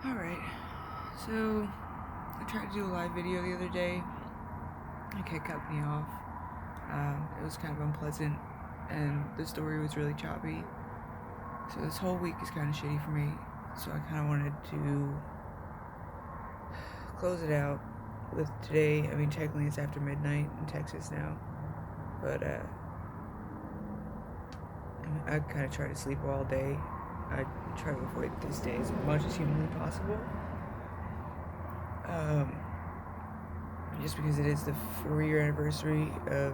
Alright, so I tried to do a live video the other day. It cut me off. It was kind of unpleasant, and the story was really choppy. So this whole week is kind of shitty for me. So I kind of wanted to close it out with today. I mean, technically it's after midnight in Texas now, but I kind of try to sleep all day. I try to avoid this day as much as humanly possible. Just because it is the 4-year anniversary of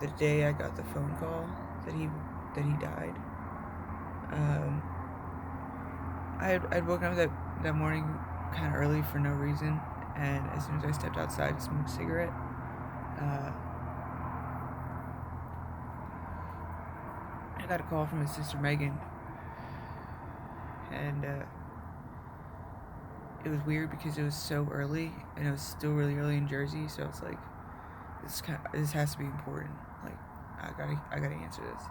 the day I got the phone call that he died. I'd woken up that morning kind of early for no reason, and as soon as I stepped outside to smoke a cigarette, I got a call from his sister Megan, and it was weird because it was so early, and it was still really early in Jersey, so it's like, this has to be important. Like, I gotta answer this.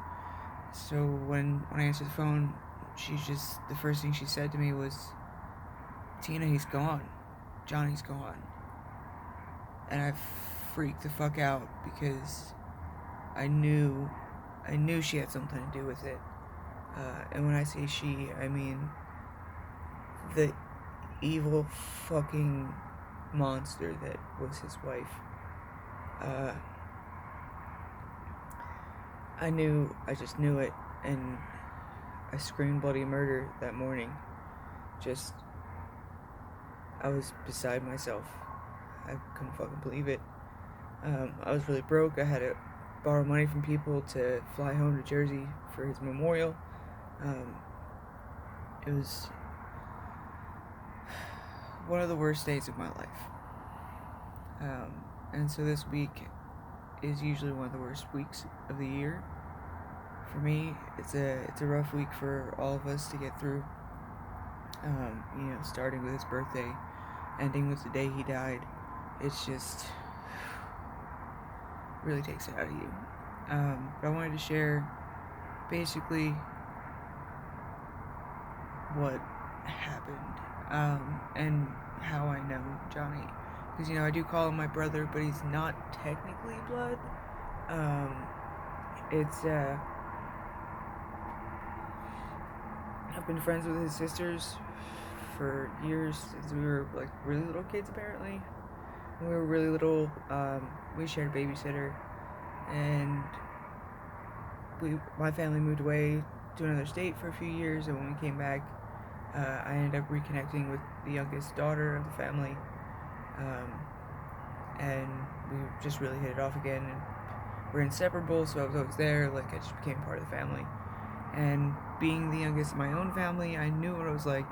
So when I answered the phone, the first thing she said to me was, "Tina, he's gone. Johnny's gone." And I freaked the fuck out because I knew she had something to do with it. And when I say she, I mean the evil fucking monster that was his wife. I just knew it, and I screamed bloody murder that morning. I was beside myself. I couldn't fucking believe it. I was really broke. I had to borrow money from people to fly home to Jersey for his memorial. It was one of the worst days of my life. And so this week is usually one of the worst weeks of the year. For me, it's a rough week for all of us to get through. Starting with his birthday, ending with the day he died. It's just really takes it out of you. But I wanted to share basically what happened, and how I know Johnny. Because, I do call him my brother, but he's not technically blood. I've been friends with his sisters for years, since we were, like, really little kids, apparently. When we were really little, we shared a babysitter, and my family moved away to another state for a few years, and when we came back, I ended up reconnecting with the youngest daughter of the family, and we just really hit it off again, and we're inseparable, so I was always there. Like, I just became part of the family. And being the youngest in my own family, I knew what it was like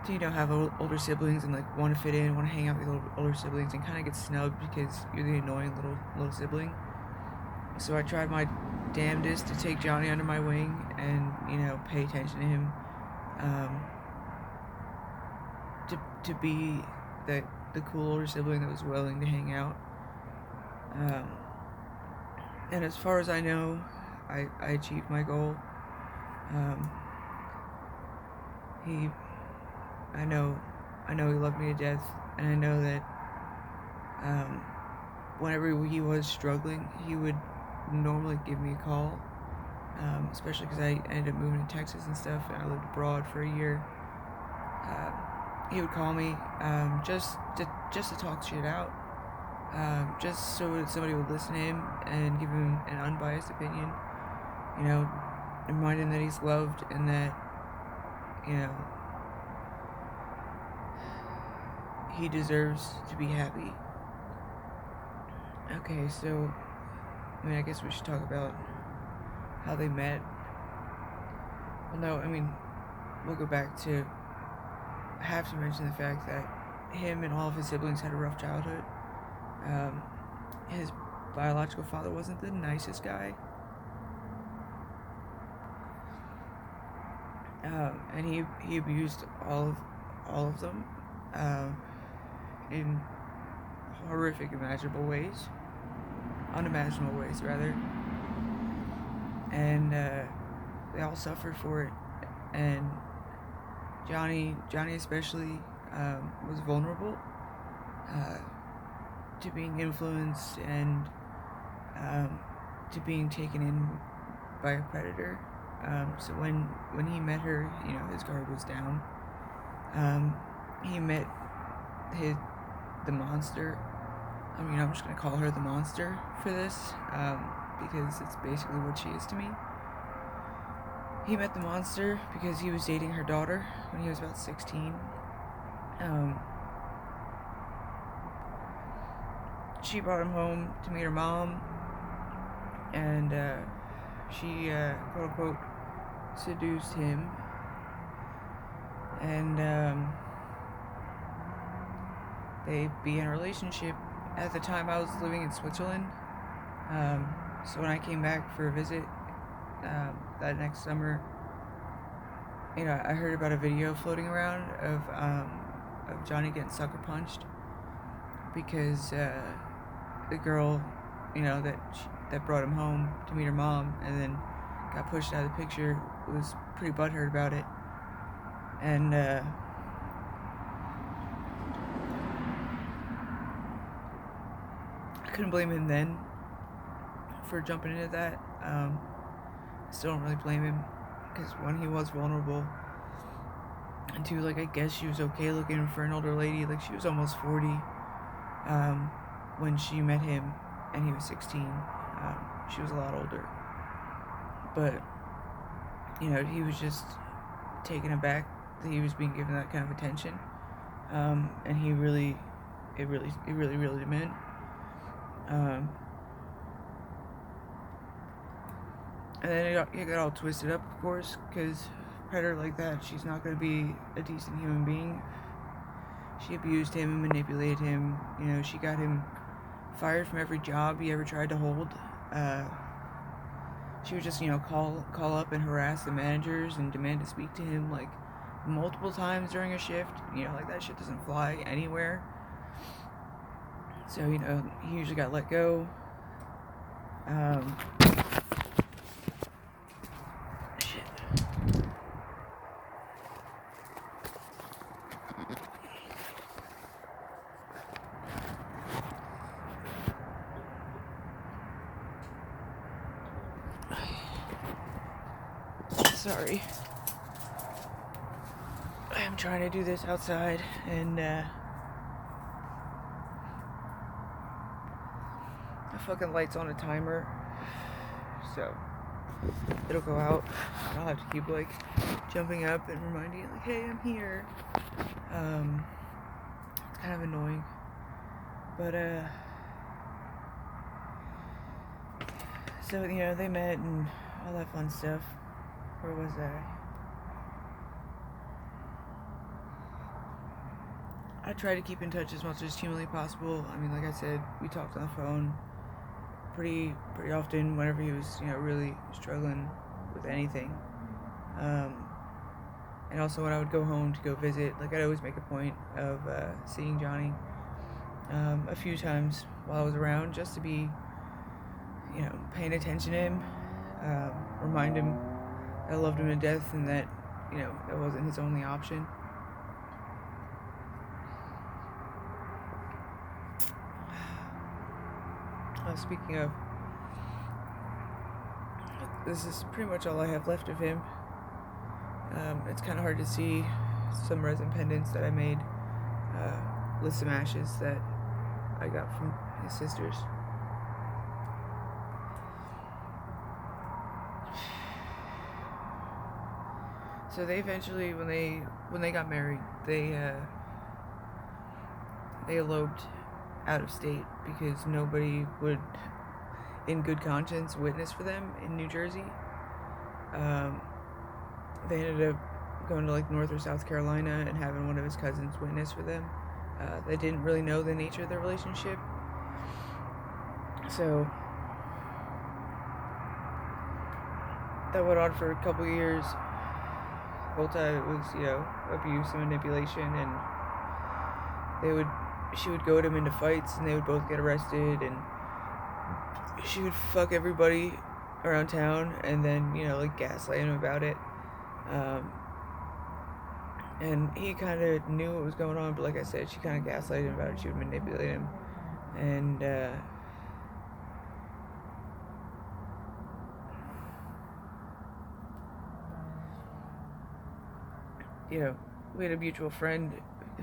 to, have older siblings and, like, want to fit in, want to hang out with older siblings, and kind of get snubbed because you're the annoying little sibling. So I tried my damnedest to take Johnny under my wing and, pay attention to him, to be the cool older sibling that was willing to hang out. And as far as I know, I achieved my goal. I know he loved me to death, and I know that whenever he was struggling, he would normally give me a call, especially because I ended up moving to Texas and stuff, and I lived abroad for a year. He would call me just to talk shit out, just so somebody would listen to him and give him an unbiased opinion, remind him that he's loved and that, he deserves to be happy. Okay, so, I guess we should talk about how they met. Well, no, we'll go back to, I have to mention the fact that him and all of his siblings had a rough childhood. His biological father wasn't the nicest guy. And he abused all of them, in horrific unimaginable ways, rather. And they all suffered for it. And Johnny especially, was vulnerable uh, to being influenced and to being taken in by a predator. So when he met her, his guard was down. He met his the monster. I'm just gonna call her the monster for this, because it's basically what she is to me. He met the monster because he was dating her daughter when he was about 16. She brought him home to meet her mom, and she, quote unquote, seduced him. And they began a relationship. At the time, I was living in Switzerland. So when I came back for a visit that next summer, I heard about a video floating around of Johnny getting sucker punched because the girl, that brought him home to meet her mom and then got pushed out of the picture was pretty butthurt about it. And I couldn't blame him then for jumping into that. I still don't really blame him because one, he was vulnerable, and two, I guess she was okay looking for an older lady. She was almost 40 when she met him, and he was 16. She was a lot older, but he was just taken aback that he was being given that kind of attention, and it really meant. And then it got all twisted up, of course, because a predator like that, she's not going to be a decent human being. She abused him and manipulated him. She got him fired from every job he ever tried to hold. She would just, call up and harass the managers and demand to speak to him, multiple times during a shift. That shit doesn't fly anywhere. So, he usually got let go. Sorry. I'm trying to do this outside, and the fucking light's on a timer, so it'll go out, and I'll have to keep, jumping up and reminding it, hey, I'm here. It's kind of annoying, but, so, they met and all that fun stuff. Where was I try to keep in touch as much as humanly possible. Like I said, we talked on the phone pretty often whenever he was, really struggling with anything. And also when I would go home to go visit, I'd always make a point of seeing Johnny a few times while I was around, just to be, paying attention to him, remind him I loved him to death and that, that wasn't his only option. Speaking of, this is pretty much all I have left of him. It's kind of hard to see some resin pendants that I made with some ashes that I got from his sisters. So they eventually, when they got married, they eloped out of state because nobody would, in good conscience, witness for them in New Jersey. They ended up going to North or South Carolina and having one of his cousins witness for them. They didn't really know the nature of their relationship, so that went on for a couple years. The whole time it was, abuse and manipulation, and she would goad him into fights, and they would both get arrested, and she would fuck everybody around town, and then, gaslight him about it. And he kind of knew what was going on, but like I said, she kind of gaslighted him about it. She would manipulate him. And, you know, we had a mutual friend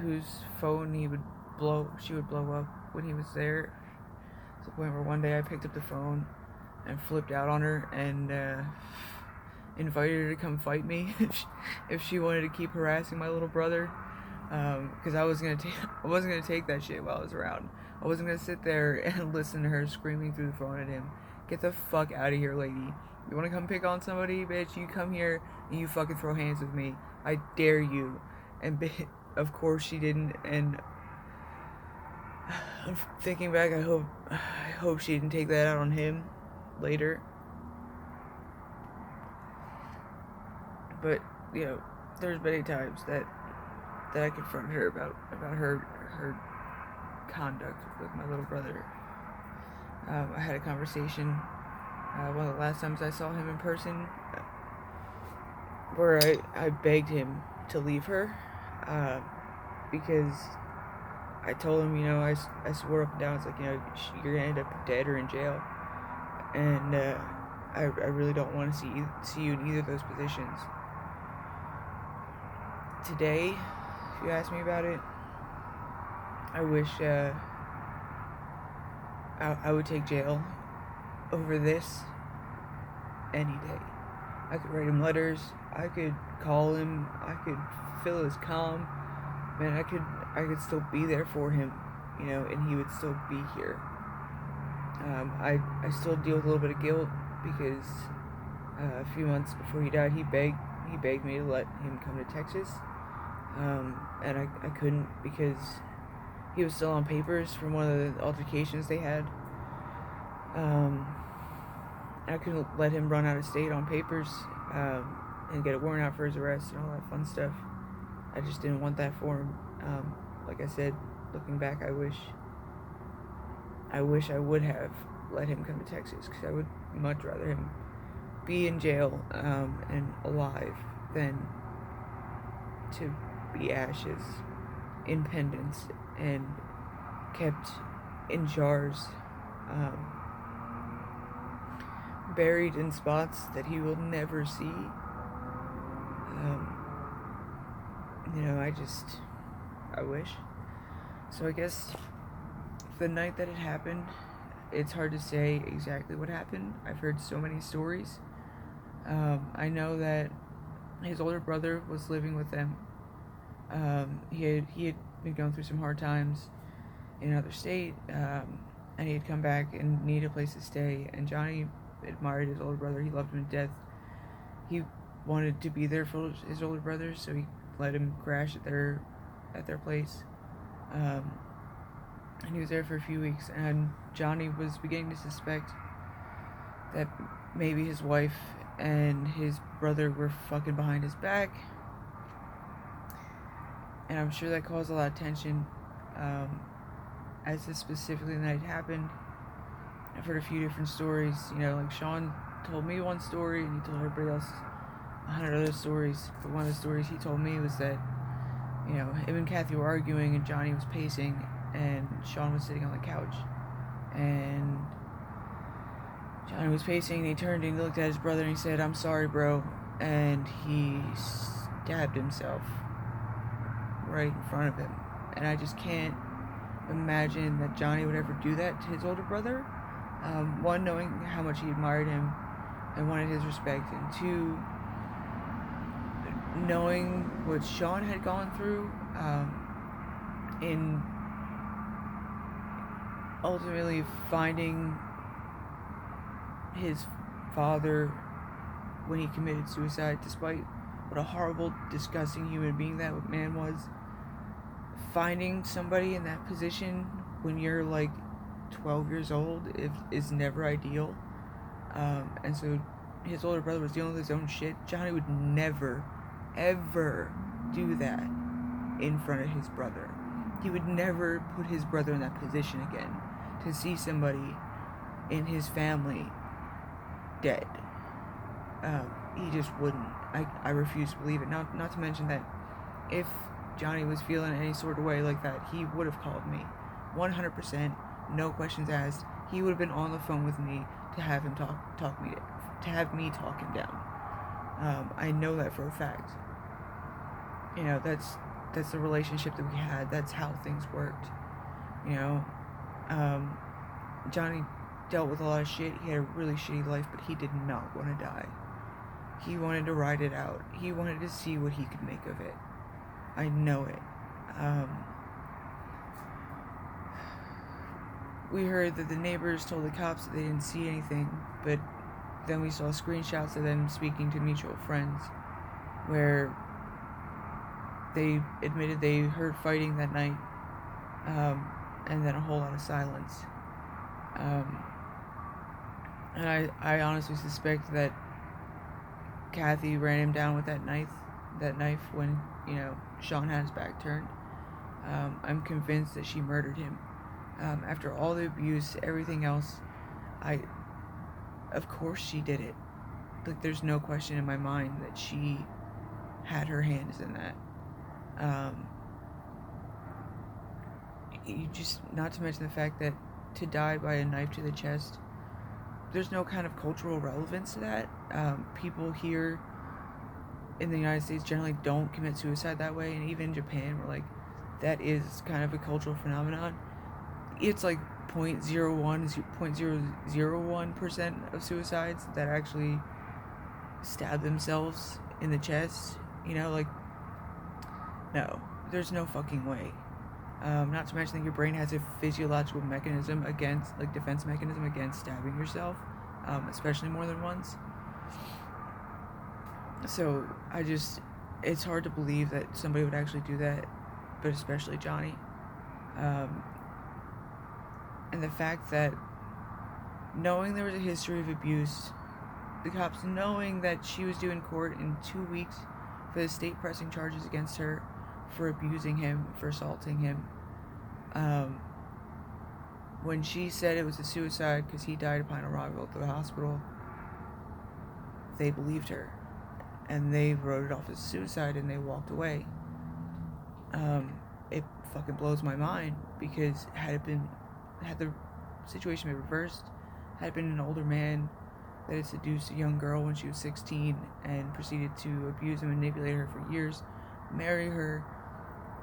whose phone she would blow up when he was there. To the point where one day I picked up the phone and flipped out on her and invited her to come fight me if she wanted to keep harassing my little brother. Because I wasn't gonna take that shit while I was around. I wasn't gonna sit there and listen to her screaming through the phone at him. Get the fuck out of here, lady. You wanna come pick on somebody, bitch? You come here and you fucking throw hands with me. I dare you. And of course she didn't. And I'm thinking back, I hope she didn't take that out on him later. But you know, there's many times that I confronted her about her conduct with my little brother. I had a conversation one of the last times I saw him in person, where I begged him to leave her, because I told him, you know, I swore up and down, it's like, you know, you're gonna end up dead or in jail, and I really don't want to see you in either of those positions. Today, if you ask me about it, I wish I would take jail over this any day. I could write him letters, I could call him, I could fill his comm, man, I could still be there for him, you know, and he would still be here. I still deal with a little bit of guilt because a few months before he died, he begged me to let him come to Texas, and I couldn't because he was still on papers from one of the altercations they had. I couldn't let him run out of state on papers, and get a warrant out for his arrest and all that fun stuff. I just didn't want that for him. Like I said, looking back, I wish I would have let him come to Texas, because I would much rather him be in jail and alive than to be ashes in pendants and kept in jars, buried in spots that he will never see. You know, I wish. So I guess the night that it happened, it's hard to say exactly what happened. I've heard so many stories. I know that his older brother was living with them. He had been going through some hard times in another state, and he had come back and needed a place to stay. And Johnny admired his older brother. He loved him to death. He wanted to be there for his older brother, so he let him crash at their place. And he was there for a few weeks, and Johnny was beginning to suspect that maybe his wife and his brother were fucking behind his back. And I'm sure that caused a lot of tension. As this specifically the night happened, I've heard a few different stories. You know, like Sean told me one story, and he told everybody else 100 other stories. But one of the stories he told me was that, you know, him and Kathy were arguing, and Johnny was pacing, and Sean was sitting on the couch. And Johnny was pacing, and he turned and he looked at his brother, and he said, "I'm sorry, bro." And he stabbed himself right in front of him. And I just can't imagine that Johnny would ever do that to his older brother. One, knowing how much he admired him and wanted his respect, and two, knowing what Sean had gone through, in ultimately finding his father when he committed suicide, despite what a horrible, disgusting human being that man was. Finding somebody in that position when you're like 12 years old is never ideal. And so his older brother was dealing with his own shit. Johnny would never, ever do that in front of his brother. He would never put his brother in that position again, to see somebody in his family dead. He just wouldn't. I refuse to believe it. Not to mention that if Johnny was feeling any sort of way like that, he would have called me. 100%, no questions asked. He would have been on the phone with me to have him to have me talk him down. I know that for a fact. You know, that's the relationship that we had. That's how things worked. You know, Johnny dealt with a lot of shit. He had a really shitty life, but he did not want to die. He wanted to ride it out. He wanted to see what he could make of it. I know it. We heard that the neighbors told the cops that they didn't see anything, but then we saw screenshots of them speaking to mutual friends where they admitted they heard fighting that night, and then a whole lot of silence. And I honestly suspect that Kathy ran him down with that knife when, you know, Sean had his back turned. I'm convinced that she murdered him. After all the abuse, everything else, of course she did it. Like, there's no question in my mind that she had her hands in that. You just, not to mention the fact that to die by a knife to the chest, there's no kind of cultural relevance to that. People here in the United States generally don't commit suicide that way, and even in Japan, where, like, that is kind of a cultural phenomenon. It's like 0.01% of suicides that actually stab themselves in the chest. You know, like, no, there's no fucking way. Not to mention that your brain has a physiological mechanism against, like, defense mechanism against stabbing yourself, especially more than once. So it's hard to believe that somebody would actually do that, but especially Johnny. And the fact that, knowing there was a history of abuse, the cops knowing that she was due in court in 2 weeks for the state pressing charges against her for abusing him, for assaulting him, when she said it was a suicide because he died upon arrival at the hospital, they believed her, and they wrote it off as suicide, and they walked away. It fucking blows my mind, because had the situation been reversed, had it been an older man that had seduced a young girl when she was 16 and proceeded to abuse and manipulate her for years, marry her,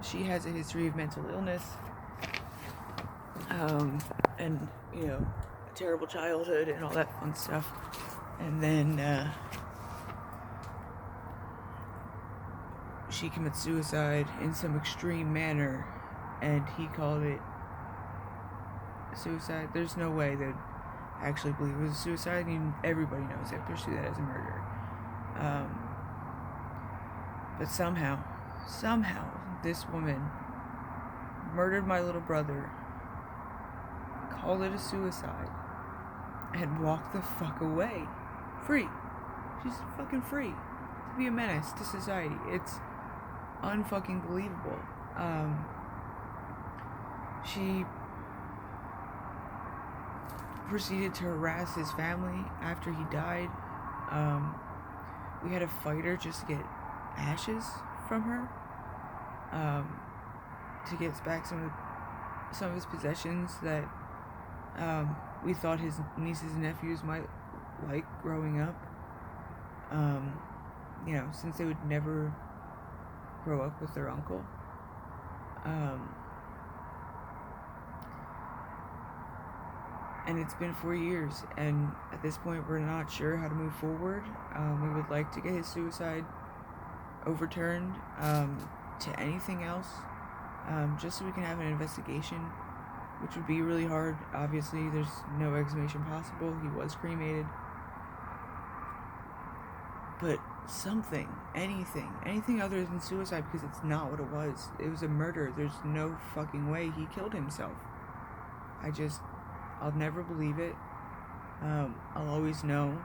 she has a history of mental illness, and, you know, a terrible childhood and all that fun stuff, and then she commits suicide in some extreme manner, and he called it suicide. There's no way they'd actually believe it was a suicide. I mean, everybody knows they pursue that as a murder. But somehow, this woman murdered my little brother, called it a suicide, and walked the fuck away. Free. She's fucking free to be a menace to society. It's unfucking believable. She proceeded to harass his family after he died. We had to fight her just to get ashes from her, to get back some of his possessions that we thought his nieces and nephews might like growing up. You know, since they would never grow up with their uncle. And it's been 4 years, and at this point we're not sure how to move forward. We would like to get his suicide overturned to anything else, just so we can have an investigation, which would be really hard. Obviously, there's no exhumation possible. He was cremated. But something, anything other than suicide, because it's not what it was. It was a murder. There's no fucking way he killed himself. I'll never believe it. I'll always know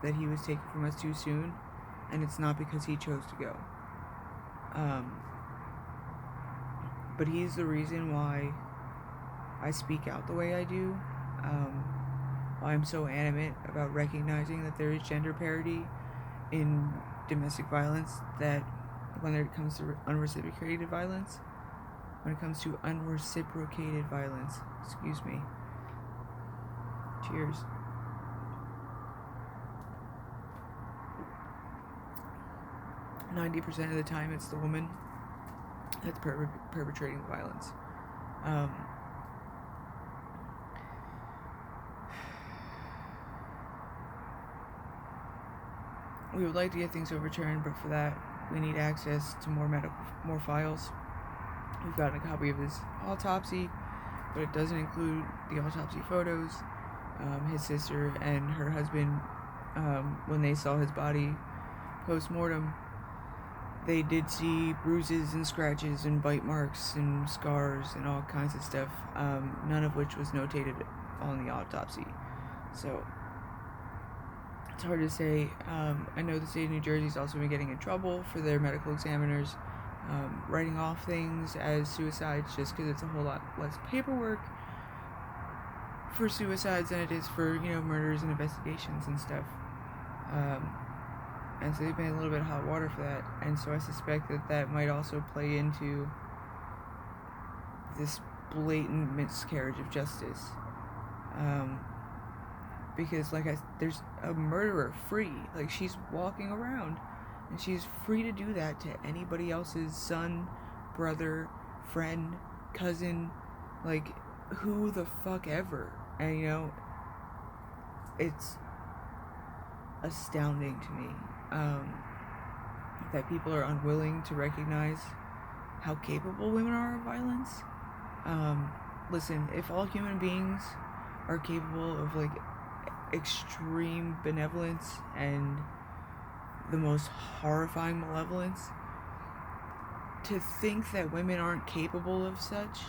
that he was taken from us too soon, and it's not because he chose to go. But he's the reason why I speak out the way I do. Why I'm so animate about recognizing that there is gender parity in domestic violence, that, when it comes to unreciprocated violence. When it comes to unreciprocated violence. Excuse me. Cheers. %90 of the time, it's the woman that's perpetrating the violence. We would like to get things overturned, but for that, we need access to more files. We've gotten a copy of his autopsy, but it doesn't include the autopsy photos. His sister and her husband, when they saw his body post-mortem, they did see bruises and scratches and bite marks and scars and all kinds of stuff, none of which was notated on the autopsy. So it's hard to say. I know the state of New Jersey's also been getting in trouble for their medical examiners writing off things as suicides just because it's a whole lot less paperwork for suicides than it is for, murders and investigations and stuff. And so they've been a little bit of hot water for that. And so I suspect that might also play into this blatant miscarriage of justice. Because, there's a murderer free. She's walking around. And she's free to do that to anybody else's son, brother, friend, cousin. Who the fuck ever. And, it's astounding to me that people are unwilling to recognize how capable women are of violence. Listen, if all human beings are capable of extreme benevolence and the most horrifying malevolence, to think that women aren't capable of such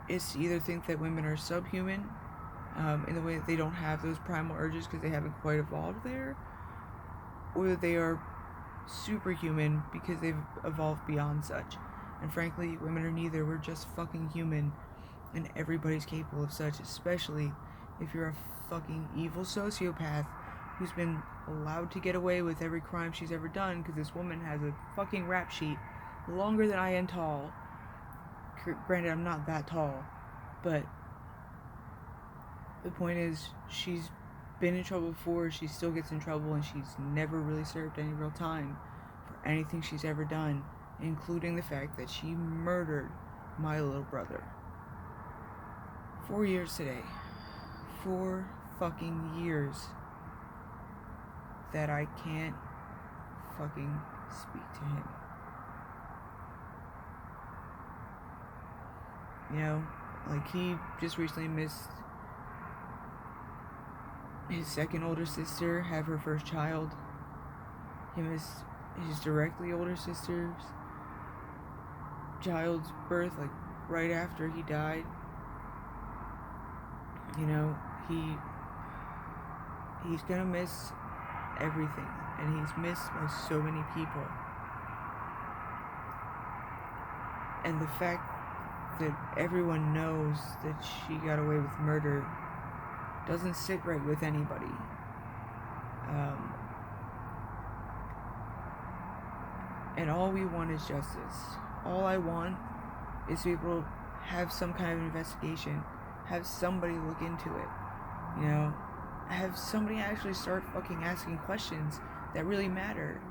is to either think that women are subhuman in the way that they don't have those primal urges because they haven't quite evolved there, or that they are superhuman because they've evolved beyond such. And frankly, women are neither. We're just fucking human, and everybody's capable of such, especially if you're a fucking evil sociopath who's been allowed to get away with every crime she's ever done because this woman has a fucking rap sheet longer than I am tall. Granted, I'm not that tall, but the point is, she's been in trouble before, she still gets in trouble, and she's never really served any real time for anything she's ever done, including the fact that she murdered my little brother. 4 years today. 4 fucking years that I can't fucking speak to him. He just recently missed his second older sister have her first child. He missed his directly older sister's child's birth, right after he died. He's gonna miss everything, and he's missed by so many people. And the fact that everyone knows that she got away with murder doesn't sit right with anybody. And all we want is justice. All I want is to be able to have some kind of investigation, have somebody look into it, have somebody actually start fucking asking questions that really matter.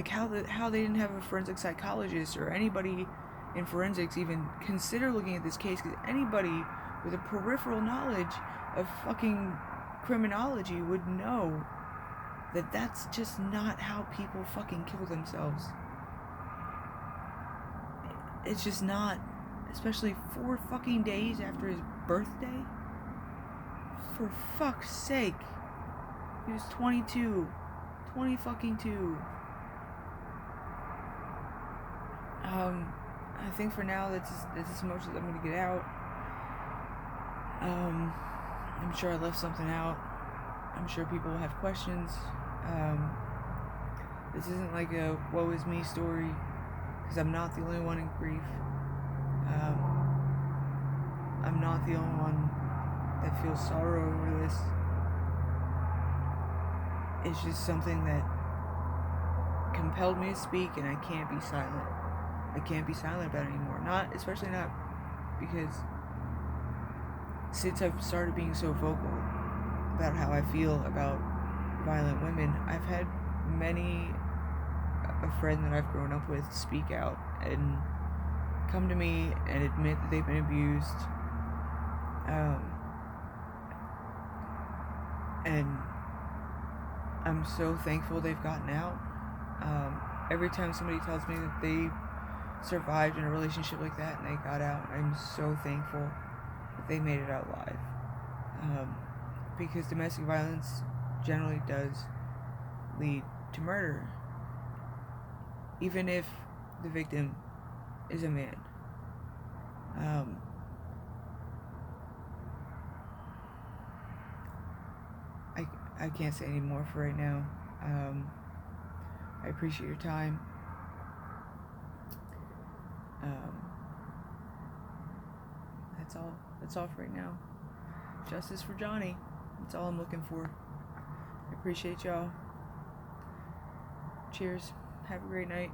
How they didn't have a forensic psychologist or anybody in forensics even consider looking at this case, because anybody with a peripheral knowledge of fucking criminology would know that that's just not how people fucking kill themselves. It's just not, especially 4 fucking days after his birthday. For fuck's sake. He was 22. 20 fucking 2. I think for now that's as much as I'm gonna get out. I'm sure I left something out. I'm sure people will have questions. This isn't like a woe is me story, because I'm not the only one in grief. I'm not the only one that feels sorrow over this. It's just something that compelled me to speak, and I can't be silent. I can't be silent about it anymore. Especially not because since I've started being so vocal about how I feel about violent women, I've had many a friend that I've grown up with speak out and come to me and admit that they've been abused. And I'm so thankful they've gotten out. Every time somebody tells me that they survived in a relationship like that and they got out, I'm so thankful that they made it out alive. Because domestic violence generally does lead to murder, even if the victim is a man. I can't say any more for right now. I appreciate your time. That's all for right now. Justice for Johnny. That's all I'm looking for. I appreciate y'all. Cheers. Have a great night.